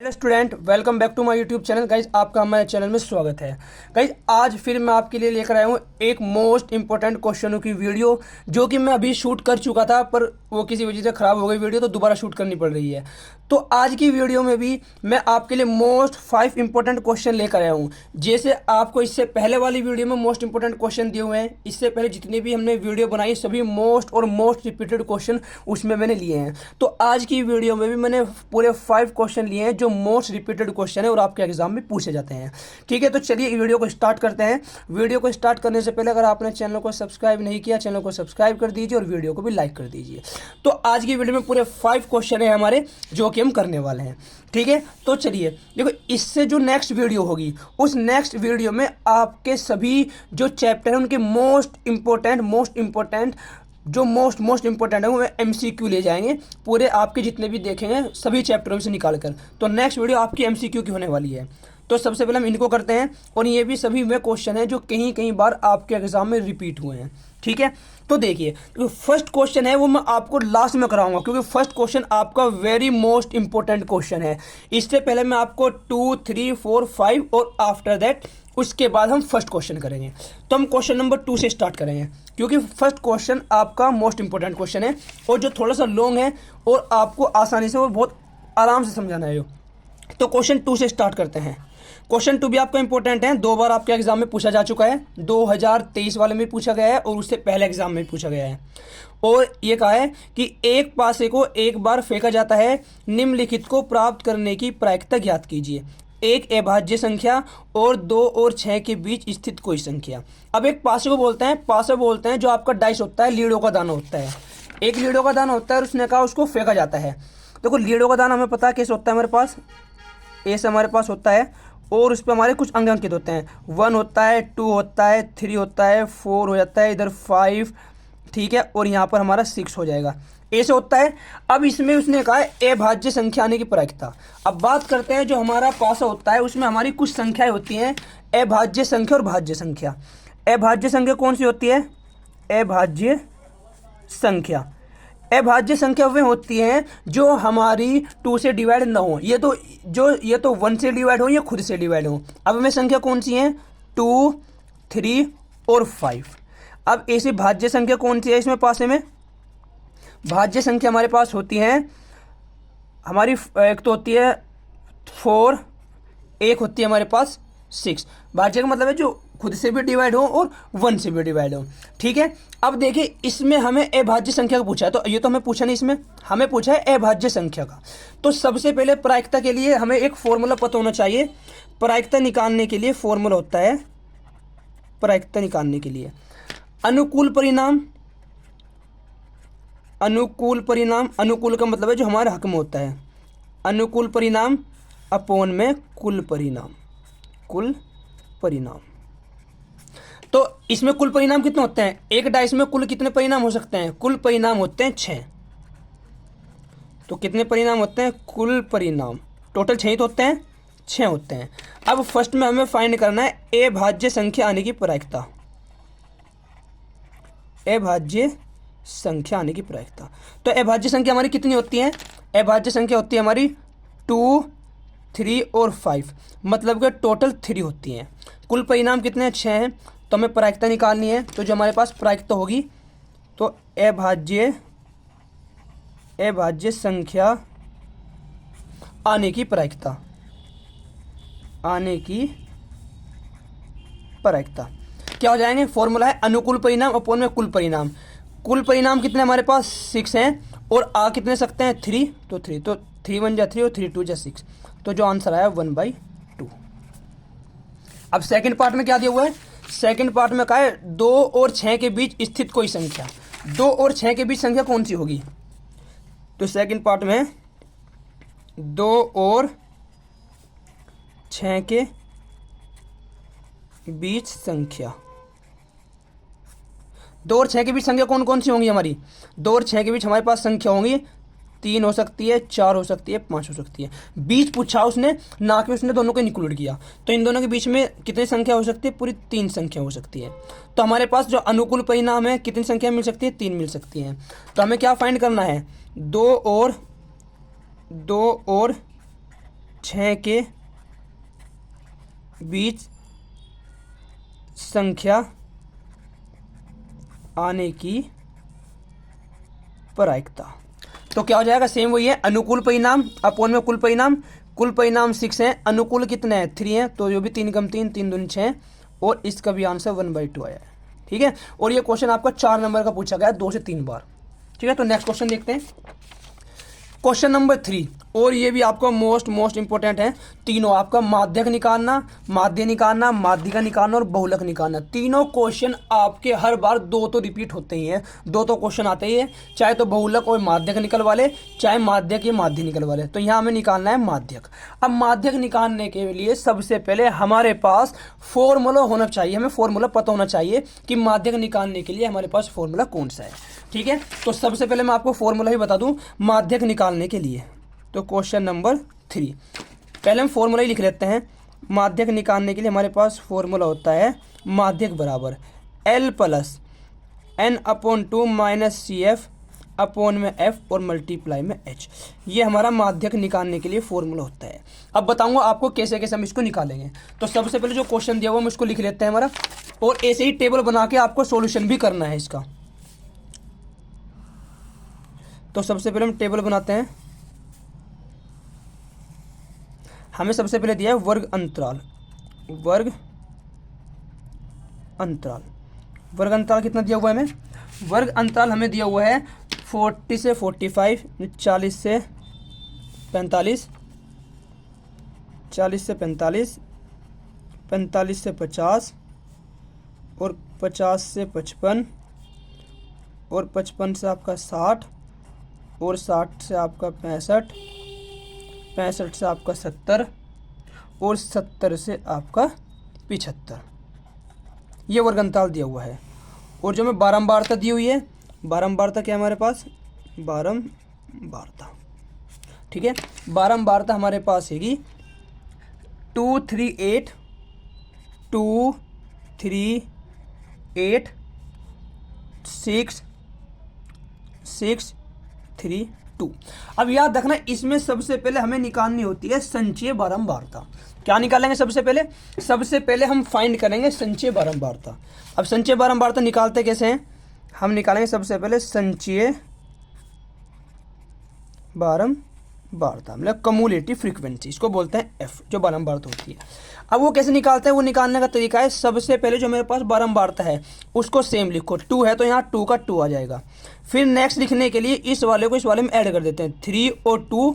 Hello student, welcome back to my YouTube channel. Guys, आपका हमारे channel में स्वागत है। गाइज, आज फिर मैं आपके लिए लेकर आया हूँ एक मोस्ट इंपॉर्टेंट क्वेश्चनों की वीडियो, जो कि मैं अभी शूट कर चुका था, पर वो किसी वजह से ख़राब हो गई वीडियो, तो दोबारा शूट करनी पड़ रही है। तो आज की वीडियो में भी मैं आपके लिए मोस्ट 5 इंपॉर्टेंट क्वेश्चन लेकर आया हूँ। जैसे आपको इससे पहले वाली वीडियो में मोस्ट इंपॉर्टेंट क्वेश्चन दिए हुए हैं, इससे पहले जितनी भी हमने वीडियो बनाई सभी मोस्ट रिपीटेड क्वेश्चन उसमें मैंने लिए हैं। तो आज की वीडियो में भी मैंने पूरे 5 क्वेश्चन लिए हैं जो मोस्ट रिपीटेड क्वेश्चन है और आपके एग्जाम में पूछे जाते हैं। ठीक है, तो चलिए वीडियो को स्टार्ट करते हैं। वीडियो को स्टार्ट करने से पहले अगर आपने चैनल को सब्सक्राइब नहीं किया, चैनल को सब्सक्राइब कर दीजिए और वीडियो को भी लाइक कर दीजिए। तो आज की वीडियो में पूरे 5 क्वेश्चन है हमारे, जो कि हम करने वाले हैं। ठीक है, तो चलिए देखो, इससे जो नेक्स्ट वीडियो होगी उस नेक्स्ट वीडियो में आपके सभी जो चैप्टर हैं उनके मोस्ट इंपॉर्टेंट जो मोस्ट इंपॉर्टेंट है वो एमसीक्यू ले जाएंगे, पूरे आपके जितने भी देखेंगे सभी चैप्टरों से निकाल कर। तो नेक्स्ट वीडियो आपकी एमसीक्यू की होने वाली है। तो सबसे पहले हम इनको करते हैं, और ये भी सभी वे क्वेश्चन हैं जो कई बार आपके एग्जाम में रिपीट हुए हैं। ठीक है, तो देखिए, तो फर्स्ट क्वेश्चन है वो मैं आपको लास्ट में कराऊंगा, क्योंकि फर्स्ट क्वेश्चन आपका वेरी मोस्ट इंपॉर्टेंट क्वेश्चन है। इससे पहले मैं आपको 2, 3, 4, 5 और आफ्टर दैट उसके बाद हम फर्स्ट क्वेश्चन करेंगे। तो हम क्वेश्चन नंबर 2 से स्टार्ट करेंगे, क्योंकि फर्स्ट क्वेश्चन आपका मोस्ट इंपॉर्टेंट क्वेश्चन है और जो थोड़ा सा लॉन्ग है और आपको आसानी से और बहुत आराम से समझाना है। तो क्वेश्चन 2 से स्टार्ट करते हैं। क्वेश्चन 2 भी आपका इंपॉर्टेंट है, 2 बार आपके एग्जाम में पूछा जा चुका है। 2023 वाले में पूछा गया है और उससे पहले एग्जाम में पूछा गया है। और ये कहा है कि एक पासे को एक बार फेंका जाता है, निम्नलिखित को प्राप्त करने की प्रायिकता ज्ञात कीजिए। एक अभाज्य संख्या और 2 और 6 के बीच स्थित कोई संख्या। अब एक पासे को बोलते हैं, पासे बोलते हैं जो आपका डाइस होता है, लीडो का दाना होता है। एक लीडो का दाना होता है और उसने कहा उसको फेंका जाता है। देखो, लीडो का दाना हमें पता है कैसे होता है, हमारे पास ऐसे हमारे पास होता है और उस पर हमारे कुछ अंक अंकित होते हैं। 1 होता है, 2 होता है, 3 होता है, 4 हो जाता है, इधर 5, ठीक है, और यहाँ पर हमारा 6 हो जाएगा। ऐसे होता है। अब इसमें उसने कहा है अभाज्य संख्या आने की प्रायिकता। अब बात करते हैं, जो हमारा पासा होता है उसमें हमारी कुछ संख्याएं होती हैं, अभाज्य संख्या और भाज्य संख्या। अभाज्य संख्या कौन सी होती है? अभाज्य संख्या। अभाज्य संख्या वे होती हैं जो हमारी 2 से डिवाइड ना हो, ये तो 1 से डिवाइड हो या खुद से डिवाइड हो। अब हमें संख्या कौन सी है? 2, 3 और 5। अब ऐसी भाज्य संख्या कौन सी है इसमें पासे में? भाज्य संख्या हमारे पास होती है हमारी, एक तो होती है 4, एक होती है हमारे पास 6। भाज्य का मतलब है जो खुद से भी डिवाइड हो और 1 से भी डिवाइड हो। ठीक है, अब देखिए, इसमें हमें अभाज्य संख्या का पूछा है, तो ये तो हमें पूछा नहीं, इसमें हमें पूछा है अभाज्य संख्या का। तो सबसे पहले प्रायिकता के लिए हमें एक फॉर्मूला पता होना चाहिए। प्रायिकता निकालने के लिए फॉर्मूला होता है, प्रायिकता निकालने के लिए अनुकूल परिणाम। अनुकूल परिणाम, अनुकूल का मतलब है जो हमारे हक में होता है। अनुकूल परिणाम अपॉन में कुल परिणाम, कुल परिणाम। तो इसमें कुल परिणाम कितने होते हैं? एक डाइस में कुल कितने परिणाम हो सकते हैं? कुल परिणाम होते हैं 6। तो कितने परिणाम होते हैं? कुल परिणाम टोटल 6 तो होते हैं, 6 होते हैं। अब फर्स्ट में हमें फाइंड करना है अभाज्य संख्या आने की प्रायिकता। अभाज्य संख्या आने की प्रायिकता। तो अभाज्य संख्या हमारी कितनी होती है? अभाज्य संख्या होती है हमारी 2, 3 और 5, मतलब कि टोटल 3 होती हैं। कुल परिणाम कितने हैं? 6 हैं। तो हमें प्रायिकता निकालनी है, तो जो हमारे पास प्रायिकता होगी, तो अभाज्य संख्या आने की प्रायिकता, आने की प्रायिकता क्या हो जाएंगे? फॉर्मूला है अनुकूल परिणाम अपॉन में कुल परिणाम। कुल परिणाम कितने हमारे पास? 6 हैं और आ कितने सकते हैं? 3, तो 3, तो 3 1 जा 3 और 3 2 जा 6। तो जो आंसर आया 1/2। अब सेकंड पार्ट में क्या दिया हुआ है? सेकंड पार्ट में कहा है 2 और 6 के बीच स्थित कोई संख्या। 2 और 6 के बीच संख्या कौन सी होगी? तो सेकंड पार्ट में 2 और 6 के बीच संख्या, 2 और 6 के बीच संख्या कौन कौन सी होंगी हमारी? 2 और 6 के बीच हमारे पास संख्या होंगी 3 हो सकती है, 4 हो सकती है, 5 हो सकती है। बीच पूछा उसने, ना कि उसने दोनों को इंक्लूड किया। तो इन दोनों के बीच में कितनी संख्या हो सकती है? पूरी 3 संख्या हो सकती है। तो हमारे पास जो अनुकूल परिणाम है कितनी संख्या मिल सकती है? 3 मिल सकती है। तो हमें क्या फाइंड करना है? 2 और 6 के बीच संख्या आने की प्रायिकता। तो क्या हो जाएगा, सेम वही है, अनुकूल परिणाम अपॉन में कुल परिणाम। कुल परिणाम 6 है, अनुकूल कितने हैं 3 हैं, तो जो भी 3 कम 3 3 दूनी 6 और इसका भी आंसर 1/2 आया है। ठीक है, और ये क्वेश्चन आपका 4 नंबर का पूछा गया 2 से 3 बार। ठीक है, तो नेक्स्ट क्वेश्चन देखते हैं, क्वेश्चन नंबर 3, और ये भी आपका मोस्ट इंपॉर्टेंट है। तीनों आपका माध्यक निकालना, माध्य निकालना, माध्यिका निकालना और बहुलक निकालना, तीनों क्वेश्चन आपके हर बार 2 तो रिपीट होते ही हैं, 2 तो क्वेश्चन आते ही है, चाहे तो बहुलक और माध्यक निकल वाले, चाहे माध्यक या माध्य निकल वाले। तो यहाँ हमें निकालना है माध्यक। अब माध्यक निकालने के लिए सबसे पहले हमारे पास फॉर्मूला होना चाहिए, हमें फॉर्मूला पता होना चाहिए कि माध्यक निकालने के लिए हमारे पास फॉर्मूला कौन सा है। ठीक है, तो सबसे पहले मैं आपको फॉर्मूला ही बता दूं माध्यक निकालने के लिए। तो क्वेश्चन नंबर 3, पहले हम फॉर्मूला ही लिख लेते हैं। माध्यक निकालने के लिए हमारे पास फॉर्मूला होता है माध्यक बराबर L plus N/2 minus CF upon में F और मल्टीप्लाई में H। ये हमारा माध्यक निकालने के लिए फॉर्मूला होता है। अब बताऊंगा आपको कैसे कैसे हम इसको निकालेंगे। तो सबसे पहले जो क्वेश्चन दिया हुआ हम इसको लिख लेते हैं हमारा, और ऐसे ही टेबल बना के आपको सॉल्यूशन भी करना है इसका। तो सबसे पहले हम टेबल बनाते हैं। हमें सबसे पहले दिया है वर्ग अंतराल, वर्ग अंतराल, वर्ग अंतराल कितना दिया हुआ है हमें, वर्ग अंतराल हमें दिया हुआ है 40 से 45, 40 से 45, 40 से 45, 45 से 50 और 50 से 55 और 55 से आपका 60 और 60 से आपका 65, 65 से आपका 70 और 70 से आपका 75। ये वर्ग अंतराल दिया हुआ है। और जो हमें बारंबारता दी हुई है, बारंबारता क्या है हमारे पास, बारंबारता। ठीक है, बारंबारता हमारे पास हैगी 2 3 8 2 3 8 6 6 3 2। अब याद रखना, इसमें सबसे पहले हमें निकालनी होती है संचयी बारंबारता। क्या निकालेंगे सबसे पहले, सबसे पहले हम फाइंड करेंगे संचयी बारंबारता। अब संचयी बारंबारता निकालते कैसे हैं, हम निकालेंगे सबसे पहले संचयी बारंबारता, मतलब कम्युलेटिव फ्रीक्वेंसी, इसको बोलते हैं एफ, जो बारंबारता होती है। अब वो कैसे निकालते हैं, वो निकालने का तरीका है, सबसे पहले जो मेरे पास बारंबारता है उसको सेम लिखो, 2 है तो यहाँ 2 का 2 आ जाएगा। फिर नेक्स्ट लिखने के लिए इस वाले को इस वाले में ऐड कर देते हैं, 3 और 2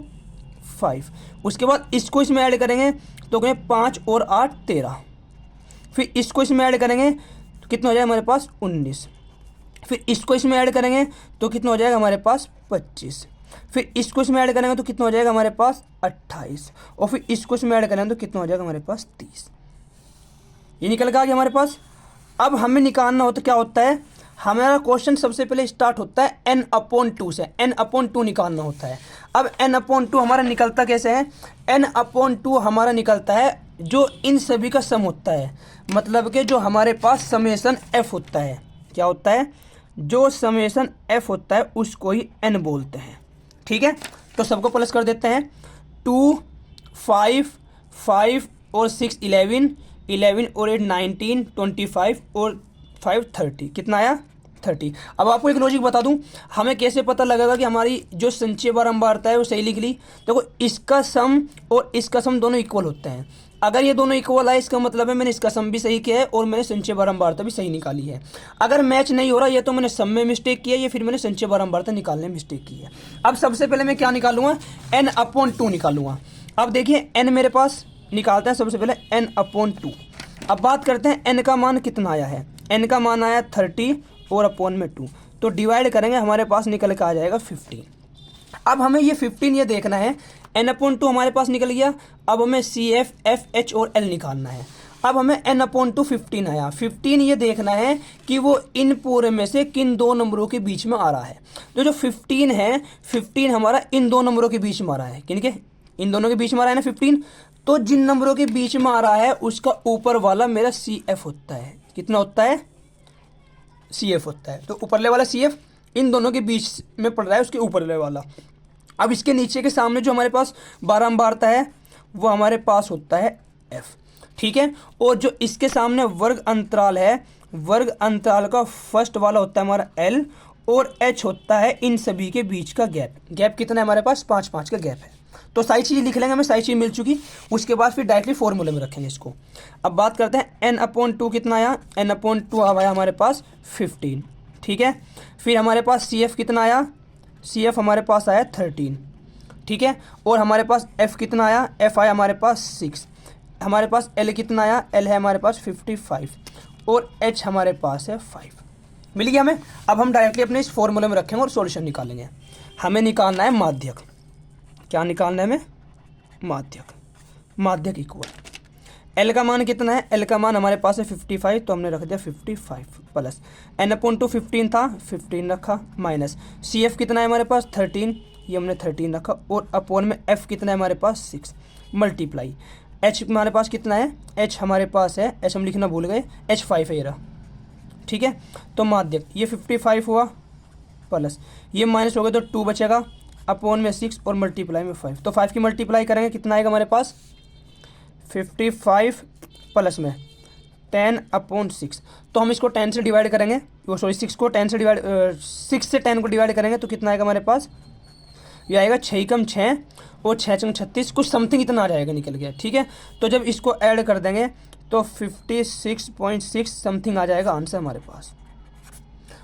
5। उसके बाद इसको इसमें ऐड करेंगे तो कहें 5 और 8 13। फिर इसको इसमें ऐड करेंगे तो कितना हो जाएगा हमारे पास 19। फिर इसको इसमें ऐड करेंगे तो कितना हो जाएगा हमारे पास 25। फिर इसको इसमें ऐड करेंगे तो कितना हो जाएगा हमारे पास 28। और फिर इसको इसमें ऐड करेंगे तो कितना हो जाएगा हमारे पास 30। ये निकल के आ गया हमारे पास। अब हमें निकालना हो तो क्या होता है, हमारा क्वेश्चन सबसे पहले स्टार्ट होता है n/2 से, n/2 निकालना होता है। अब n/2 हमारा निकलता कैसे है, n/2 हमारा निकलता है जो इन सभी का सम होता है, मतलब कि जो हमारे पास समेशन f होता है, क्या होता है, जो समेशन f होता है उसको ही n बोलते हैं। ठीक है, तो सबको प्लस कर देते हैं, 2 5 5 और 6 11 11 और 8 19 25 और 5 30, कितना आया 30। अब आपको एक लॉजिक बता दूं, हमें कैसे पता लगेगा कि हमारी जो संचयी बारंबारता है वो सही लिख ली। देखो, इसका सम और इसका सम दोनों इक्वल होते हैं। अगर ये दोनों इक्वल है इसका मतलब है मैंने इसका सम भी सही किया है और मैंने संचयी बारंबारता भी सही निकाली है। अगर मैच नहीं हो रहा, ये तो मैंने सम में मिस्टेक किया है, ये फिर मैंने संचयी बारंबारता निकालने में मिस्टेक की है। अब सबसे पहले मैं क्या निकालूंगा, n/2 निकालूंगा। अब देखिए n मेरे पास निकालते हैं सबसे पहले n/2। अब बात करते हैं n का मान कितना आया है, n का मान आया 30 और अपॉन में 2, तो डिवाइड करेंगे हमारे पास निकल के आ जाएगा 15। अब हमें ये 15 ये देखना है, n/2 हमारे पास निकल गया। अब हमें CF F H और L निकालना है। अब हमें n/2 15 आया, 15 ये देखना है कि वो इन पूरे में से किन दो नंबरों के बीच में आ रहा है। तो जो 15 है, 15 हमारा इन दो नंबरों के बीच में आ रहा है, किनके, इन दोनों के बीच में आ रहा है ना 15। तो जिन नंबरों के बीच में आ रहा है उसका ऊपर वाला मेरा CF होता है, कितना होता है, CF होता है। तो ऊपरले वाला CF इन दोनों के बीच में पड़ रहा है, उसके ऊपरले वाला। अब इसके नीचे के सामने जो हमारे पास बारंबारता है वो हमारे पास होता है एफ। ठीक है, और जो इसके सामने वर्ग अंतराल है, वर्ग अंतराल का फर्स्ट वाला होता है हमारा एल, और एच होता है इन सभी के बीच का गैप। गैप कितना है हमारे पास? 5-5 का गैप है। तो सारी चीज़ लिख लेंगे, हमें सारी चीज़ मिल चुकी। उसके बाद फिर डायरेक्टली फॉर्मूले में रखेंगे इसको। अब बात करते हैं n/2 कितना आया? n/2 आया हमारे पास 15। ठीक है, फिर हमारे पास CF कितना आया? CF हमारे पास आया 13। ठीक है, और हमारे पास F कितना आया? F आया हमारे पास 6। हमारे पास L कितना आया? L है हमारे पास 55, और H हमारे पास है 5। मिल गया हमें। अब हम डायरेक्टली अपने इस फॉर्मूले में रखेंगे और सॉल्यूशन निकालेंगे। हमें निकालना है माध्यक। क्या निकालना है हमें? माध्यक। माध्यक इक्वल एल का मान कितना है? एल का मान हमारे पास है 55, तो हमने रख दिया 55 प्लस n/2 15 था, 15 रखा, माइनस CF कितना है हमारे पास? 13, ये हमने 13 रखा, और अपॉन में F कितना है हमारे पास? 6, मल्टीप्लाई H हमारे पास कितना है? H हमारे पास है, H हम लिखना भूल गए, H 5 है ये रहा। ठीक है, तो माध्यक ये 55 हुआ, प्लस ये माइनस हो गया तो 2 बचेगा, अपॉन में 6 और मल्टीप्लाई में 5। तो 5 की मल्टीप्लाई करेंगे कितना आएगा हमारे पास? 55 प्लस में 10/6। तो हम इसको 10 से डिवाइड करेंगे, वो सॉरी 6 को 10 से डिवाइड 6 से 10 को डिवाइड करेंगे तो कितना आएगा हमारे पास? ये आएगा 6 कम 6 और 6 चंग 36, कुछ समथिंग इतना आ जाएगा, निकल गया। ठीक है, तो जब इसको ऐड कर देंगे तो 56.6 समथिंग आ जाएगा आंसर हमारे पास।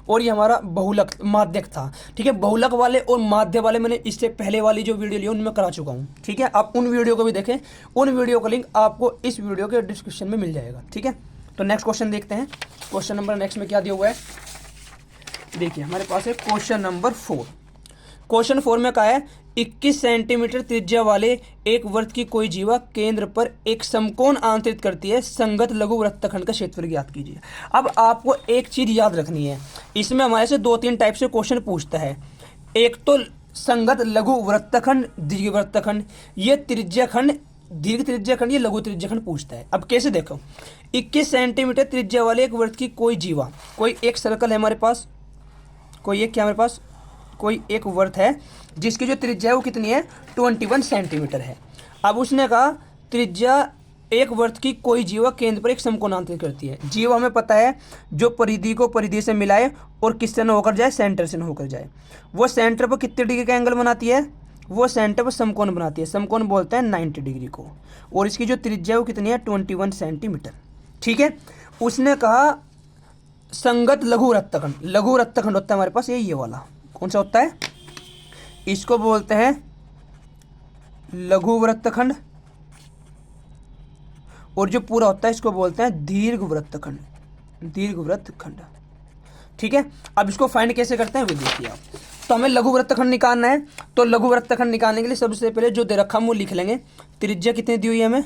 और ये हमारा बहुलक माध्यक था। ठीक है, बहुलक वाले और माध्य वाले मैंने इससे पहले वाली जो वीडियो ली उनमें करा चुका हूँ। ठीक है, आप उन वीडियो को भी देखें, उन वीडियो का लिंक आपको इस वीडियो के डिस्क्रिप्शन में मिल जाएगा। ठीक है, तो नेक्स्ट क्वेश्चन देखते हैं। क्वेश्चन नंबर नेक्स्ट में क्या दिया हुआ है, देखिए हमारे पास है क्वेश्चन नंबर 4। क्वेश्चन 4 में कहा है 21 सेंटीमीटर त्रिज्या वाले एक वृत्त की कोई जीवा केंद्र पर एक समकोण आंतरित करती है, संगत लघु वृत्तखंड का क्षेत्रफल ज्ञात कीजिए। अब आपको एक चीज याद रखनी है, इसमें हमारे से 2-3 टाइप से क्वेश्चन पूछता है। एक तो संगत लघु वृत्तखंड, दीर्घ वृत्तखंड, ये त्रिज्या खंड, दीर्घ त्रिज्या खंड, ये लघु त्रिज्या खंड पूछता है। अब कैसे देखो, 21 सेंटीमीटर त्रिज्या वाले एक वृत्त की कोई जीवा, कोई एक सर्कल है हमारे पास, कोई एक क्या हमारे पास, कोई एक वृत्त है जिसकी जो त्रिज्या है वो कितनी है? 21 सेंटीमीटर है। अब उसने कहा त्रिज्या एक वृत्त की कोई जीवा केंद्र पर एक समकोण आंतरित करती है। जीवा हमें पता है जो परिधि को परिधि से मिलाए और किससे न होकर जाए? सेंटर से न होकर जाए। वो सेंटर पर कितने डिग्री का एंगल बनाती है? वो सेंटर पर समकोण बनाती है। समकोण बोलते हैं 90 डिग्री को, और इसकी जो त्रिज्या है वो कितनी है? 21 सेंटीमीटर। ठीक है, उसने कहा संगत लघु वृत्तखंड, लघु वृत्तखंड होता है हमारे पास ये वाला, कौन सा होता है? इसको बोलते हैं लघु वृत्तखंड, और जो पूरा होता है इसको बोलते हैं दीर्घ वृत्तखंड, दीर्घ वृत्तखंड। ठीक है, अब इसको फाइंड कैसे करते हैं वो देखिए आप। तो हमें लघु वृत्तखंड निकालना है, तो लघु वृत्तखंड निकालने के लिए सबसे पहले जो दे रखा हम वो लिख लेंगे। त्रिज्या कितनी दी हुई है हमें?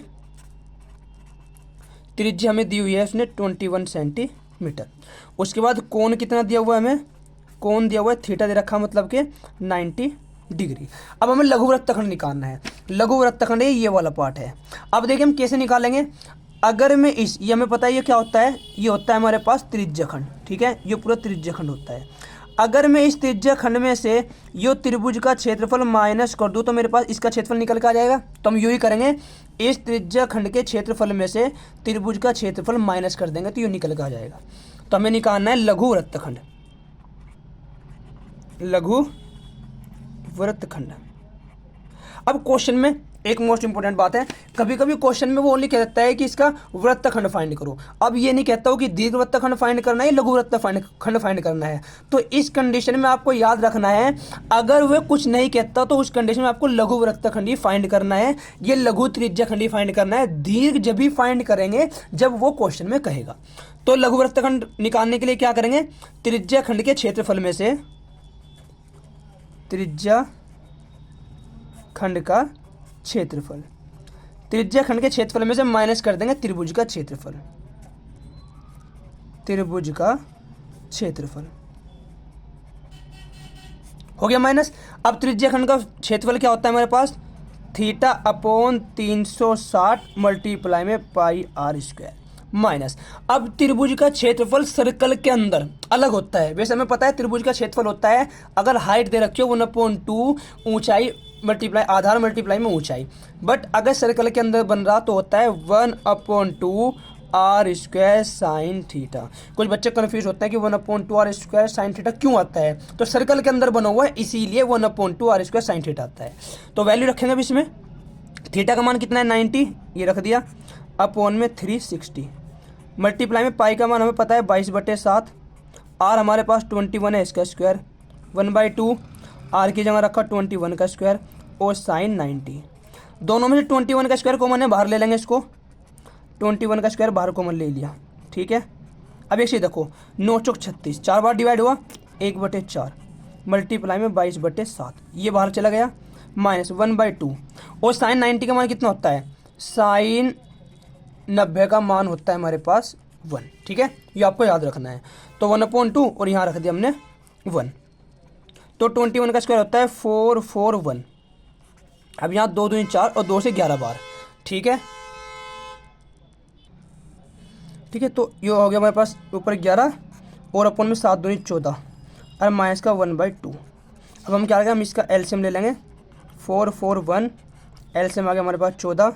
त्रिज्या हमें दी हुई है उसने 21 सेंटीमीटर। उसके बाद कोण कितना दिया हुआ है हमें? कोण दिया हुआ है थीटा दे रखा, मतलब कि 90 डिग्री। अब हमें लघु वृत्तखंड निकालना है। लघु वृत्तखंड ये वाला पार्ट है। अब देखिए हम कैसे निकालेंगे। अगर मैं ये हमें पता है ये क्या होता है, ये होता है हमारे पास त्रिज्या खंड। ठीक है, ये पूरा त्रिज्या खंड होता है। अगर मैं इस त्रिज्या खंड में से यो त्रिभुज का क्षेत्रफल माइनस कर दूं तो मेरे पास इसका क्षेत्रफल निकल के आ जाएगा। तो हम यूँ ही करेंगे, इस त्रिज्या खंड के क्षेत्रफल में से त्रिभुज का क्षेत्रफल माइनस कर देंगे तो यूँ निकल के आ जाएगा। तो हमें निकालना है लघु वृत्तखंड, लघु वृत्तखंड। अब क्वेश्चन में एक मोस्ट इंपोर्टेंट बात है, कभी कभी क्वेश्चन में वो ओनली कहता है कि इसका वृत्तखंड फाइंड करो। अब ये नहीं कहता हो कि दीर्घ वृत्तखंड फाइंड करना है, लघु वृत्तखंड फाइंड करना है। तो इस कंडीशन में आपको याद रखना है, अगर वह कुछ नहीं कहता तो उस कंडीशन में आपको लघु वृत्तखंड ही फाइंड करना है, ये लघु त्रिज्या खंड ही फाइंड करना है। दीर्घ जब भी फाइंड करेंगे जब वो क्वेश्चन में कहेगा। तो लघु वृत्तखंड निकालने के लिए क्या करेंगे? त्रिज्या खंड के क्षेत्रफल में से त्रिज्या खंड का क्षेत्रफल, त्रिज्या खंड के क्षेत्रफल में से माइनस कर देंगे त्रिभुज का क्षेत्रफल, त्रिभुज का क्षेत्रफल हो गया माइनस। अब त्रिज्या खंड का क्षेत्रफल क्या होता है हमारे पास? थीटा अपॉन 360 मल्टीप्लाई में पाई आर स्क्वायर माइनस। अब त्रिभुज का क्षेत्रफल सर्कल के अंदर अलग होता है। वैसे हमें पता है त्रिभुज का क्षेत्रफल होता है, अगर हाइट दे रखी हो 1/2, ऊंचाई मल्टीप्लाई आधार मल्टीप्लाई में ऊंचाई। बट अगर सर्कल के अंदर बन रहा तो होता है 1/2 आर स्क्वायर साइन थीटा। कुछ बच्चे कन्फ्यूज होते हैं कि 1/2 आर स्क्वायर साइन थीटा क्यों आता है, तो सर्कल के अंदर बना हुआ है इसीलिए 1/2 आर स्क्वायर साइन थीटा आता है। तो वैल्यू रखेंगे अब इसमें, थीटा का मान कितना है 90, ये रख दिया, अपॉन में 360, मल्टीप्लाई में पाई का मान हमें पता है 22/7, आर हमारे पास 21 है इसका स्क्वायर, 1/2 आर की जगह रखा 21 का स्क्वायर और साइन 90। दोनों में से 21 का स्क्वायर कॉमन है, बाहर ले लेंगे इसको, 21 का स्क्वायर बाहर कॉमन ले लिया, ठीक है। अब एक चीज़ देखो, 9 चौक 36, 4 बार डिवाइड हुआ 1/4, मल्टीप्लाई में 22/7, ये बाहर चला गया, माइनस 1/2 और साइन 90 का मान कितना होता है, साइन 90 का मान होता है हमारे पास 1, ठीक है, ये आपको याद रखना है। तो 1/2 और यहाँ रख दिया हमने 1, तो 21 का स्क्वायर होता है 441। अब यहाँ 2 दूनी 4 और 2 से 11 बार, ठीक है, ठीक है। तो ये हो गया हमारे पास ऊपर 11 और अपन में 7 दूनी 14 और माइनस का 1/2। अब हम क्या करेंगे, हम इसका एलसीएम ले लेंगे, 441 एलसीएम आ गया हमारे पास 14,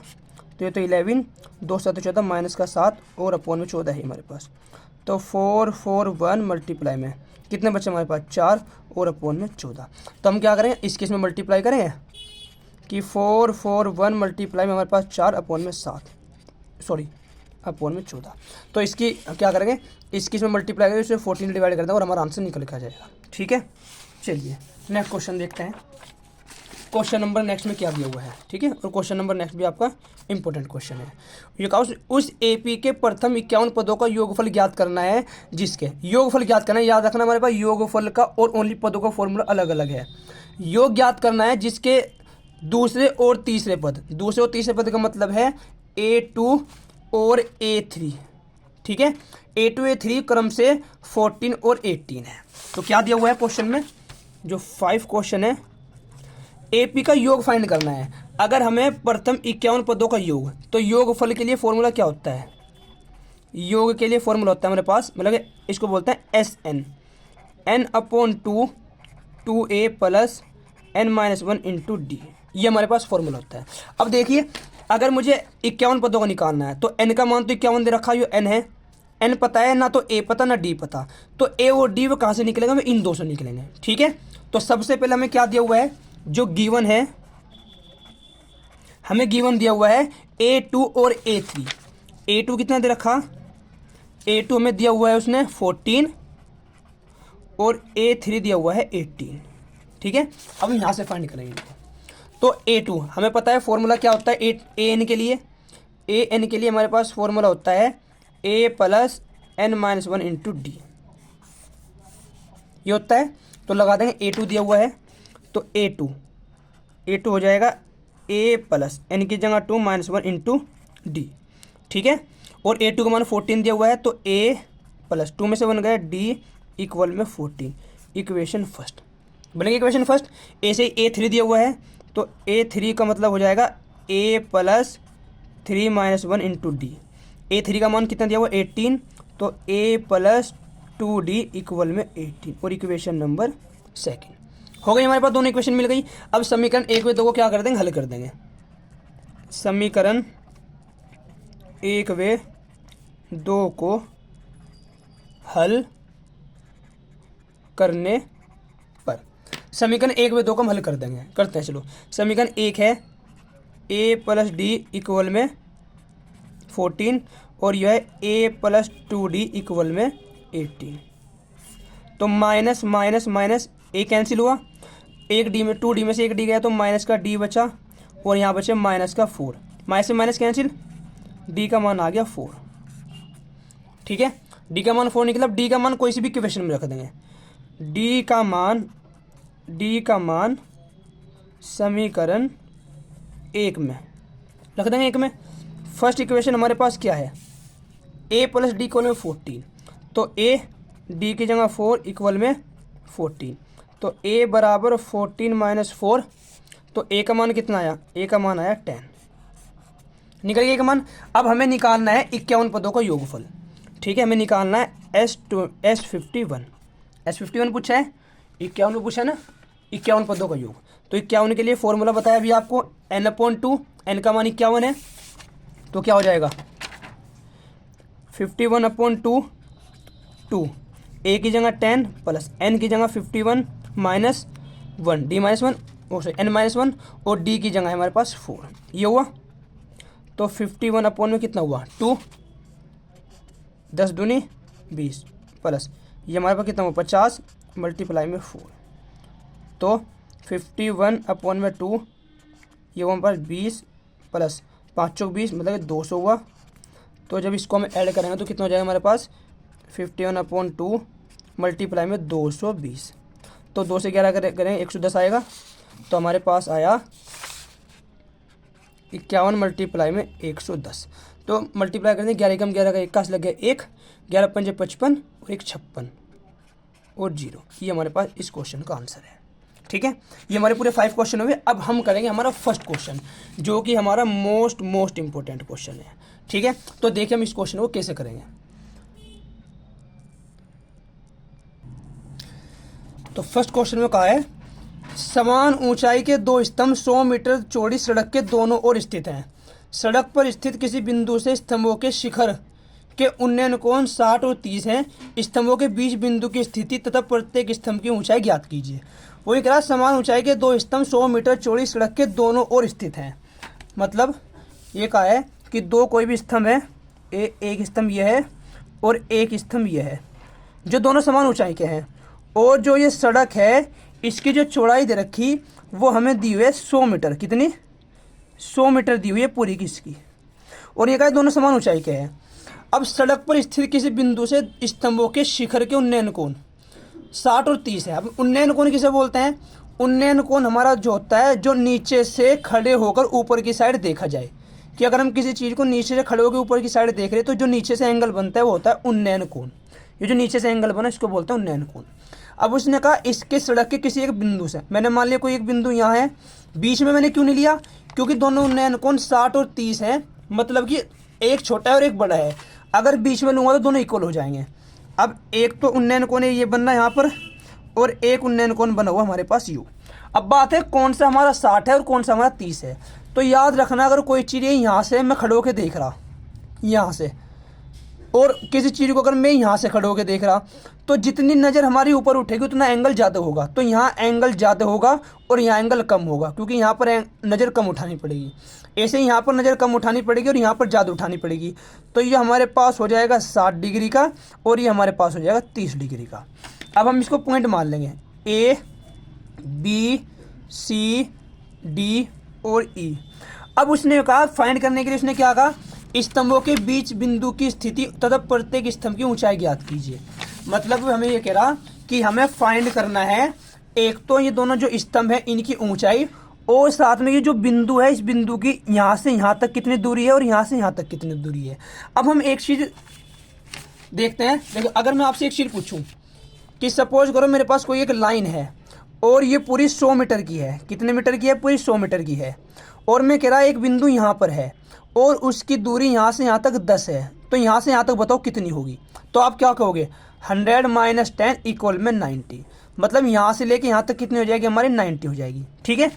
तो ये तो 11, 2 7 14 माइनस का 7 और अपॉन में 14 है हमारे पास। तो 441 मल्टीप्लाई में कितने बच्चे हमारे पास 4 और अपॉन में 14। तो हम क्या करेंगे, इस केस में मल्टीप्लाई करेंगे कि 441 मल्टीप्लाई में हमारे पास 4 अपॉन में 7, सॉरी अपॉन में 14। तो इसकी क्या करेंगे, इस केस में मल्टीप्लाई करेंगे, इसमें 14 डिवाइड कर देंगे और हमारा आंसर निकल के जाएगा, ठीक है। चलिए नेक्स्ट क्वेश्चन देखते हैं। क्वेश्चन नंबर नेक्स्ट में क्या दिया हुआ है, ठीक है, और क्वेश्चन नंबर नेक्स्ट भी आपका इंपॉर्टेंट क्वेश्चन है। ये कहा उस एपी के प्रथम 51 पदों का योगफल ज्ञात करना है, जिसके योगफल ज्ञात करना है, याद रखना हमारे पास योगफल का और ओनली पदों का फॉर्मूला अलग अलग है। योग ज्ञात करना है जिसके दूसरे और तीसरे पद, दूसरे और तीसरे पद का मतलब है A2 और A3, ठीक है, A2 A3 क्रम से 14 और 18 है। तो क्या दिया हुआ है क्वेश्चन में, जो 5 क्वेश्चन है, एपी का योग फाइंड करना है। अगर हमें प्रथम 51 पदों का योग, तो योगफल के लिए फॉर्मूला क्या होता है, योग के लिए फॉर्मूला होता है हमारे पास, मतलब इसको बोलते हैं SN, N/2 2A plus N-1 into D, ये हमारे पास फॉर्मूला होता है। अब देखिए, अगर मुझे 51 पदों का निकालना है तो n का मान तो 51 दे रखा है, जो n है, n पता है, ना तो a पता ना d पता, तो a और d वो कहाँ से निकलेगा, मैं इन दो से निकलेंगे, ठीक है। तो सबसे पहले हमें क्या दिया हुआ है, जो गिवन है, हमें गिवन दिया हुआ है A2 और A3। A2 कितना दे रखा, A2 हमें दिया हुआ है उसने 14 और A3 दिया हुआ है 18, ठीक है। अब यहाँ से फाइंड करेंगे इनको। तो A2 हमें पता है फॉर्मूला क्या होता है, AN के लिए, AN के लिए हमारे पास फॉर्मूला होता है A plus N-1 into D, ये होता है। तो लगा देंगे, A2 दिया हुआ है तो A2 हो जाएगा A प्लस N की जगह 2 -1 इंटू D, ठीक है। और A2 का मान 14 दिया हुआ है, तो A प्लस 2 में से बन गया D इक्वल में 14, इक्वेशन फर्स्ट बनेगी, इक्वेशन फर्स्ट। A से A3 दिया हुआ है, तो A3 का मतलब हो जाएगा A plus 3 -1 into D। A3 का मान कितना दिया हुआ 18, तो A प्लस 2D इक्वल में 18, और इक्वेशन नंबर सेकंड हो गई हमारे पास, दोनों इक्वेशन मिल गई। अब समीकरण 1 व 2 को क्या कर देंगे, हल कर देंगे। समीकरण 1 व 2 को हल करने पर, समीकरण 1 व 2 को हम हल कर देंगे, करते हैं। चलो, समीकरण 1 है A प्लस D इक्वल में 14 और यह है A प्लस 2D इक्वल में 18। तो minus minus minus A cancel हुआ, एक D में 2D में से एक D गया तो माइनस का D बचा, और यहाँ बचे माइनस का 4, माइनस से माइनस कैंसिल, D का मान आ गया 4, ठीक है। D का मान 4 निकला। D का मान कोई सी भी इक्वेशन में रख देंगे, D का मान समीकरण 1 में रख देंगे, 1 में। फर्स्ट इक्वेशन हमारे पास क्या है, A प्लस D इक्वल में 14, तो A D की जगह 4 इक्वल में 14, तो A बराबर 14 माइनस 4, तो A का मान कितना आया, A का मान आया 10, निकल गया A का मान। अब हमें निकालना है 51 पदों का योगफल, ठीक है, हमें निकालना है S51 पूछा है, 51 में पूछा है ना, 51 पदों का योग। तो 51 के लिए फॉर्मूला बताया अभी आपको, n/2, n का मान 51 है, तो क्या हो जाएगा 51/2, 2, a की जगह 10 प्लस n की जगह 51 minus 1, d minus 1, n minus 1, और d की जगह है हमारे पास 4, ये हुआ। तो 51 में कितना हुआ 2, 10 दूनी 20 प्लस ये हमारे पास कितना हुआ 50 मल्टीप्लाई में 4, तो 51/2 ये हुआ हमारे पास 20 प्लस 5 चौक 20 मतलब 200 हुआ। तो जब इसको हम ऐड करेंगे तो कितना हो जाएगा हमारे पास 51/2 मल्टीप्लाई में 220, तो 2 से 11 करेंगे 110 आएगा। तो हमारे पास आया 51 मल्टीप्लाई में 110, तो मल्टीप्लाई करते 11 कम 11 का 21 लग गया 1, 11 पंजे 55 और 1 56 और 0, ये हमारे पास इस क्वेश्चन का आंसर है। ठीक है, ये हमारे पूरे 5 क्वेश्चन हुए। अब हम करेंगे हमारा फर्स्ट क्वेश्चन, जो कि हमारा मोस्ट इंपॉर्टेंट क्वेश्चन है। ठीक है, तो देखिए हम इस क्वेश्चन को कैसे करेंगे। तो फर्स्ट क्वेश्चन में कहा है समान ऊंचाई के 2 स्तंभ 100 मीटर चौड़ी सड़क के दोनों ओर स्थित हैं। सड़क पर स्थित किसी बिंदु से स्तंभों के शिखर के उन्नयन कोण 60 और 30 हैं। स्तंभों के बीच बिंदु की स्थिति तथा प्रत्येक स्तंभ की ऊंचाई ज्ञात कीजिए। वही कह रहा समान ऊंचाई के 2 स्तंभ 100 मीटर चौड़ी सड़क के दोनों ओर स्थित हैं। मतलब ये कहा है कि दो कोई भी स्तंभ है, एक स्तंभ यह है और एक स्तंभ यह है, जो दोनों समान ऊंचाई के हैं, और जो ये सड़क है इसकी जो चौड़ाई दे रखी वो हमें दी हुई है 100 मीटर। कितनी 100 मीटर दी हुई है पूरी की इसकी, और ये कहा दोनों समान ऊंचाई के हैं। अब सड़क पर स्थित किसी बिंदु से स्तंभों के शिखर के उन्नयन कोण 60 और 30 है। अब उन्नयन कोण किसे बोलते हैं? उन्नयन कोण हमारा जो होता है जो नीचे से खड़े होकर ऊपर की साइड देखा जाए, कि अगर हम किसी चीज़ को नीचे से खड़े होकर ऊपर की साइड देख रहे हैं तो जो नीचे से एंगल बनता है वो होता है उन्नयन कोण। ये जो नीचे से एंगल बना इसको बोलते हैं उन्नयन कोण। अब उसने कहा इसके सड़क के किसी एक बिंदु से, मैंने मान लिया कोई एक बिंदु यहाँ है, बीच में मैंने क्यों नहीं लिया? क्योंकि दोनों उन्नयन कोण 60 और 30 है, मतलब कि एक छोटा है और एक बड़ा है। अगर बीच में लूँगा तो दोनों इक्वल हो जाएंगे। अब एक तो उन्नयन कोण ये बनना यहाँ पर, और एक उन्नयन कोण बना हुआ हमारे पास यू। अब बात है कौन सा हमारा 60 है और कौन सा हमारा 30 है। तो याद रखना अगर कोई चीज़ यहाँ से मैं खड़े होकर देख रहा यहाँ से, और किसी चीज़ को अगर मैं यहाँ से खड़े होकर देख रहा, तो जितनी नज़र हमारी ऊपर उठेगी उतना एंगल ज़्यादा होगा। तो यहाँ एंगल ज़्यादा होगा और यहाँ एंगल कम होगा, क्योंकि यहाँ पर नज़र कम उठानी पड़ेगी। ऐसे यहाँ पर नज़र कम उठानी पड़ेगी और यहाँ पर ज़्यादा उठानी पड़ेगी। तो ये हमारे पास हो जाएगा 60 डिग्री का और ये हमारे पास हो जाएगा 30 डिग्री का। अब हम इसको पॉइंट मान लेंगे A, B, C, D और E। अब उसने कहा फाइंड करने के लिए उसने क्या कहा, स्तंभों के बीच बिंदु की स्थिति तथा प्रत्येक स्तंभ की ऊंचाई ज्ञात कीजिए। मतलब हमें ये कह रहा कि हमें फाइंड करना है एक तो ये दोनों जो स्तंभ है इनकी ऊंचाई, और साथ में ये जो बिंदु है इस बिंदु की यहाँ से यहाँ तक कितनी दूरी है और यहाँ से यहाँ तक कितनी दूरी है। अब हम एक चीज़ देखते हैं। देखो अगर मैं आपसे एक चीज़ पूछूं कि सपोज करो मेरे पास कोई एक लाइन है और ये पूरी 100 मीटर की है। कितने मीटर की है? पूरी 100 मीटर की है। और मैं कह रहा एक बिंदु यहाँ पर है और उसकी दूरी यहाँ से यहाँ तक 10 है। तो यहाँ से यहाँ तक बताओ कितनी होगी? तो आप क्या कहोगे 100 माइनस 10 इक्वल में 90। मतलब यहाँ से लेके यहाँ तक कितनी हो जाएगी हमारी 90 हो जाएगी। ठीक है,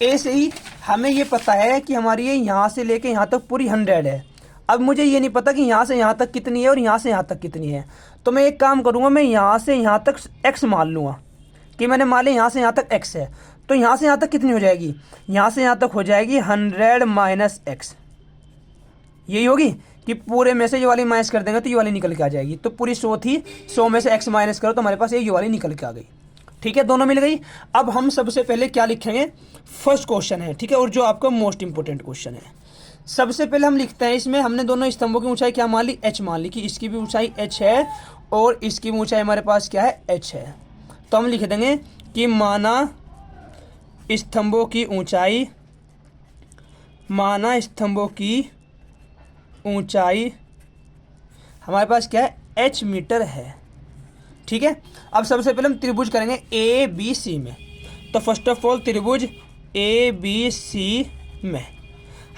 ऐसे ही हमें ये पता है कि हमारी ये यहाँ से लेके यहाँ तक पूरी 100 है। अब मुझे ये नहीं पता कि यहाँ से यहाँ तक कितनी है और यहाँ से यहाँ तक कितनी है। तो मैं एक काम करूँगा, मैं यहाँ से यहाँ तक x मान लूँगा कि मैंने मान लिया यहाँ से यहाँ तक x है। तो यहाँ से यहाँ तक कितनी हो जाएगी? यहाँ से यहाँ तक हो जाएगी 100 माइनस x। यही होगी कि पूरे में से ये वाली माइनस कर देंगे तो ये वाली निकल के आ जाएगी। तो पूरी 100 थी, 100 में से x माइनस करो तो हमारे पास ये वाली निकल के आ गई। ठीक है, दोनों मिल गई। अब हम सबसे पहले क्या लिखेंगे? फर्स्ट क्वेश्चन है, ठीक है, और जो आपका मोस्ट इंपोर्टेंट क्वेश्चन है। सबसे पहले हम लिखते हैं, इसमें हमने दोनों स्तंभों की ऊंचाई क्या मान ली? h मान ली कि इसकी भी ऊंचाई h है और इसकी भी ऊंचाई हमारे पास क्या है? h है। तो हम लिख देंगे कि माना स्तंभों की ऊंचाई, माना स्तंभों की ऊंचाई हमारे पास क्या है? h मीटर है। ठीक है, अब सबसे पहले हम त्रिभुज करेंगे ए बी सी में। तो फर्स्ट ऑफ ऑल त्रिभुज ए बी सी में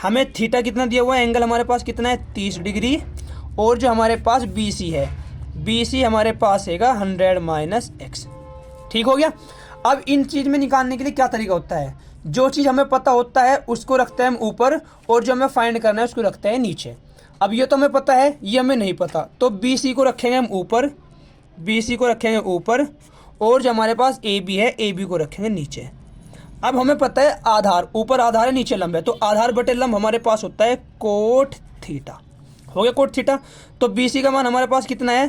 हमें थीटा कितना दिया हुआ है? एंगल हमारे पास कितना है? 30 डिग्री। और जो हमारे पास बी सी है, बी सी हमारे पास हैगा 100 माइनस x। ठीक हो गया। अब इन चीज़ में निकालने के लिए क्या तरीका होता है, जो चीज़ हमें पता होता है उसको रखते हैं हम ऊपर, और जो हमें फाइंड करना है उसको रखते हैं नीचे। अब ये तो हमें पता है, ये हमें नहीं पता, तो बी सी को रखेंगे हम ऊपर, बी सी को रखेंगे ऊपर, और जो हमारे पास ए बी है ए बी को रखेंगे नीचे। अब हमें पता है आधार, ऊपर आधार है नीचे लंब है, तो आधार बटे लंब हमारे पास होता है कोट थीटा। हो गया कोट थीटा। तो बी सी का मान हमारे पास कितना है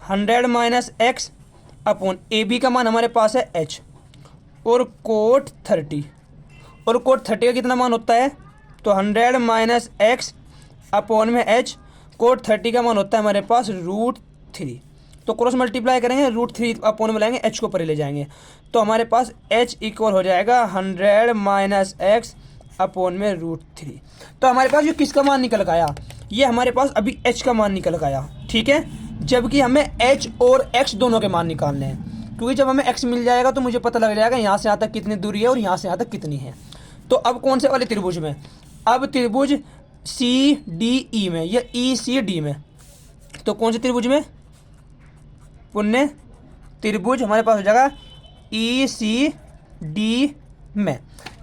100 minus x upon A B का मान हमारे पास है एच, और कोट 30, और कोट 30 का कितना मान होता है, तो 100 माइनस एक्स अपॉन में एच, कोट 30 का मान होता है हमारे पास √3। तो क्रॉस मल्टीप्लाई करेंगे, √3 अपॉन में लाएंगे, एच को परे ले जाएंगे, तो हमारे पास एच इक्वल हो जाएगा 100 माइनस एक्स अपॉन में √3। तो हमारे पास जो किसका मान निकल गया, ये हमारे पास अभी एच का मान निकल गया, ठीक है। जबकि हमें एच और एक्स दोनों के मान निकालने हैं, क्योंकि जब हमें एक्स मिल जाएगा तो मुझे पता लग जाएगा यहाँ से यहाँ तक कितनी दूरी है और यहाँ से यहाँ तक कितनी है। तो अब कौन से वाले त्रिभुज में, अब त्रिभुज सी डी ई में या ई सी डी में, तो कौन से त्रिभुज में, पुण्य त्रिभुज हमारे पास हो जाएगा ई सी डी में।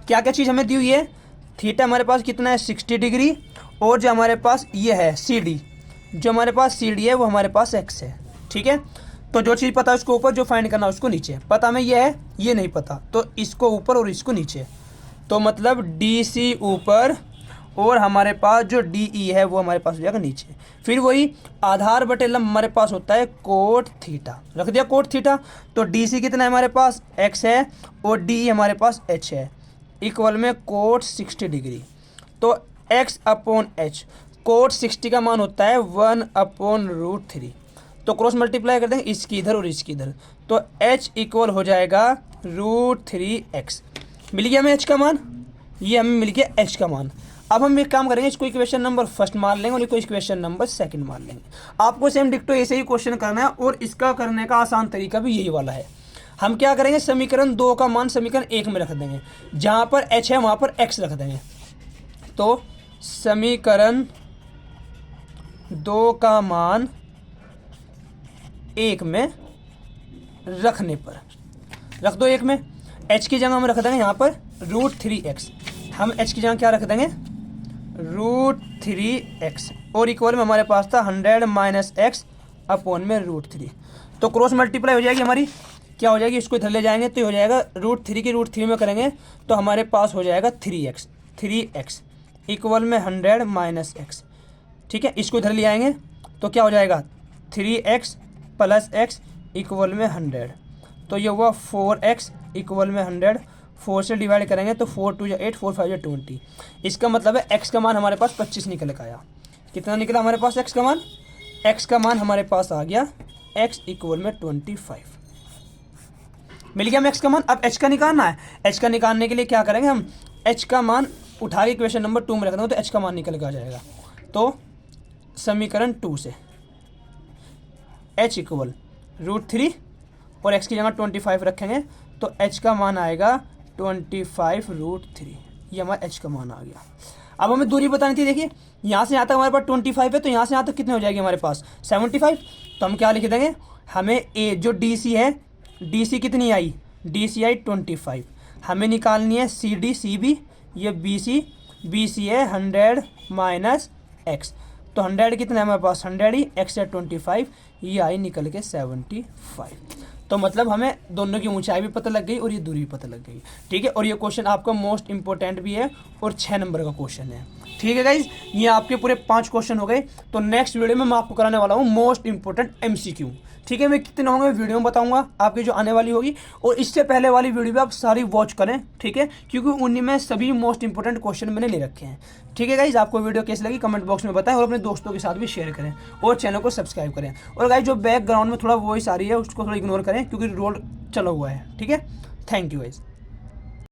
क्या क्या चीज़ हमें दी हुई है, थीटा हमारे पास कितना है 60 डिग्री, और जो हमारे पास ये है सी डी, जो हमारे पास सी डी है वो हमारे पास एक्स है, ठीक है। तो जो चीज़ पता है उसको ऊपर, जो फाइंड करना है उसको नीचे। पता हमें ये है, ये नहीं पता, तो इसको ऊपर और इसको नीचे। तो मतलब डी सी ऊपर और हमारे पास जो डी ई है वो हमारे पास हो जाएगा नीचे। फिर वही आधार बटे लंब हमारे पास होता है कोट थीटा, रख दिया कोट थीटा। तो डी सी कितना है हमारे पास एक्स है, और डी ई हमारे पास एच है, इक्वल में कोट 60 डिग्री। तो एक्स अपॉन एच, कोट 60 का मान होता है 1 अपॉन √3। तो क्रॉस मल्टीप्लाई कर देंगे इसकी इधर और इसकी इधर, तो h इक्वल हो जाएगा √3x। मिल गया हमें h का मान, ये हमें मिल गया h का मान। अब हम एक काम करेंगे, इसको इक्वेशन नंबर फर्स्ट मान लेंगे और इसको इक्वेशन नंबर सेकंड मान लेंगे। आपको सेम डिक्टो ऐसे ही क्वेश्चन करना है, और इसका करने का आसान तरीका भी यही वाला है। हम क्या करेंगे, समीकरण 2 का मान समीकरण 1 में रख देंगे, जहाँ पर h है वहाँ पर x रख देंगे। तो समीकरण 2 का मान 1 में रखने पर, रख दो 1 में, h की जगह हम रख देंगे यहाँ पर √3x। हम h की जगह क्या रख देंगे √3x, और इक्वल में हमारे पास था 100 माइनस एक्स अपॉन में √3। तो क्रॉस मल्टीप्लाई हो जाएगी हमारी, क्या हो जाएगी, इसको इधर ले जाएंगे तो हो जाएगा √3 की √3 में करेंगे तो हमारे पास हो जाएगा 3x इक्वल में 100 माइनस एक्स, ठीक है। इसको इधर ले आएंगे तो क्या हो जाएगा 3x प्लस x इक्वल में 100। तो ये हुआ 4x इक्वल में 100, 4 से डिवाइड करेंगे तो 4 2 8, 4 5 20। इसका मतलब है x का मान हमारे पास 25 निकल के आया। कितना निकला हमारे पास x का मान, x का मान हमारे पास आ गया x इक्वल में 25। मिल गया हमें x का मान। अब h का निकालना है, h का निकालने के लिए क्या करेंगे, हम h का मान उठा के इक्वेशन नंबर 2 में रख देंगे तो h का मान निकल के आ जाएगा। तो समीकरण 2 से h इक्वल √3 और x की जगह 25 रखेंगे तो h का मान आएगा 25√3। ये हमारा h का मान आ गया। अब हमें दूरी बतानी थी, देखिए यहाँ से यहाँ तक हमारे पास 25 है, तो यहाँ से यहाँ तक कितने हो जाएगी हमारे पास 75। तो हम क्या लिख देंगे, हमें a जो DC है, DC कितनी आई, DC आई 25। हमें निकालनी है CD CB, ये BC है 100 माइनस x। तो 100 कितना है हमारे पास 100 ही, x है 25, ये आई निकल के 75। तो मतलब हमें दोनों की ऊंचाई भी पता लग गई और ये दूरी भी पता लग गई, ठीक है। और ये क्वेश्चन आपका मोस्ट इंपॉर्टेंट भी है और 6 नंबर का क्वेश्चन है, ठीक है गाइज। ये आपके पूरे 5 क्वेश्चन हो गए। तो नेक्स्ट वीडियो में मैं आपको कराने वाला हूँ मोस्ट इंपॉर्टेंट MCQ, ठीक है। मैं कितने होंगे वीडियो में बताऊंगा आपकी जो आने वाली होगी, और इससे पहले वाली वीडियो भी आप सारी वॉच करें, ठीक है, क्योंकि उन्हीं में सभी मोस्ट इंपॉर्टेंट क्वेश्चन मैंने ले रखे हैं, ठीक है गाइज। आपको वीडियो कैसी लगी कमेंट बॉक्स में बताएं, और अपने दोस्तों के साथ भी शेयर करें और चैनल को सब्सक्राइब करें। और गाइज जो बैकग्राउंड में थोड़ा वॉइस आ रही है उसको थोड़ा इग्नोर करें, क्योंकि रोड चला हुआ है, ठीक है। Thank you guys.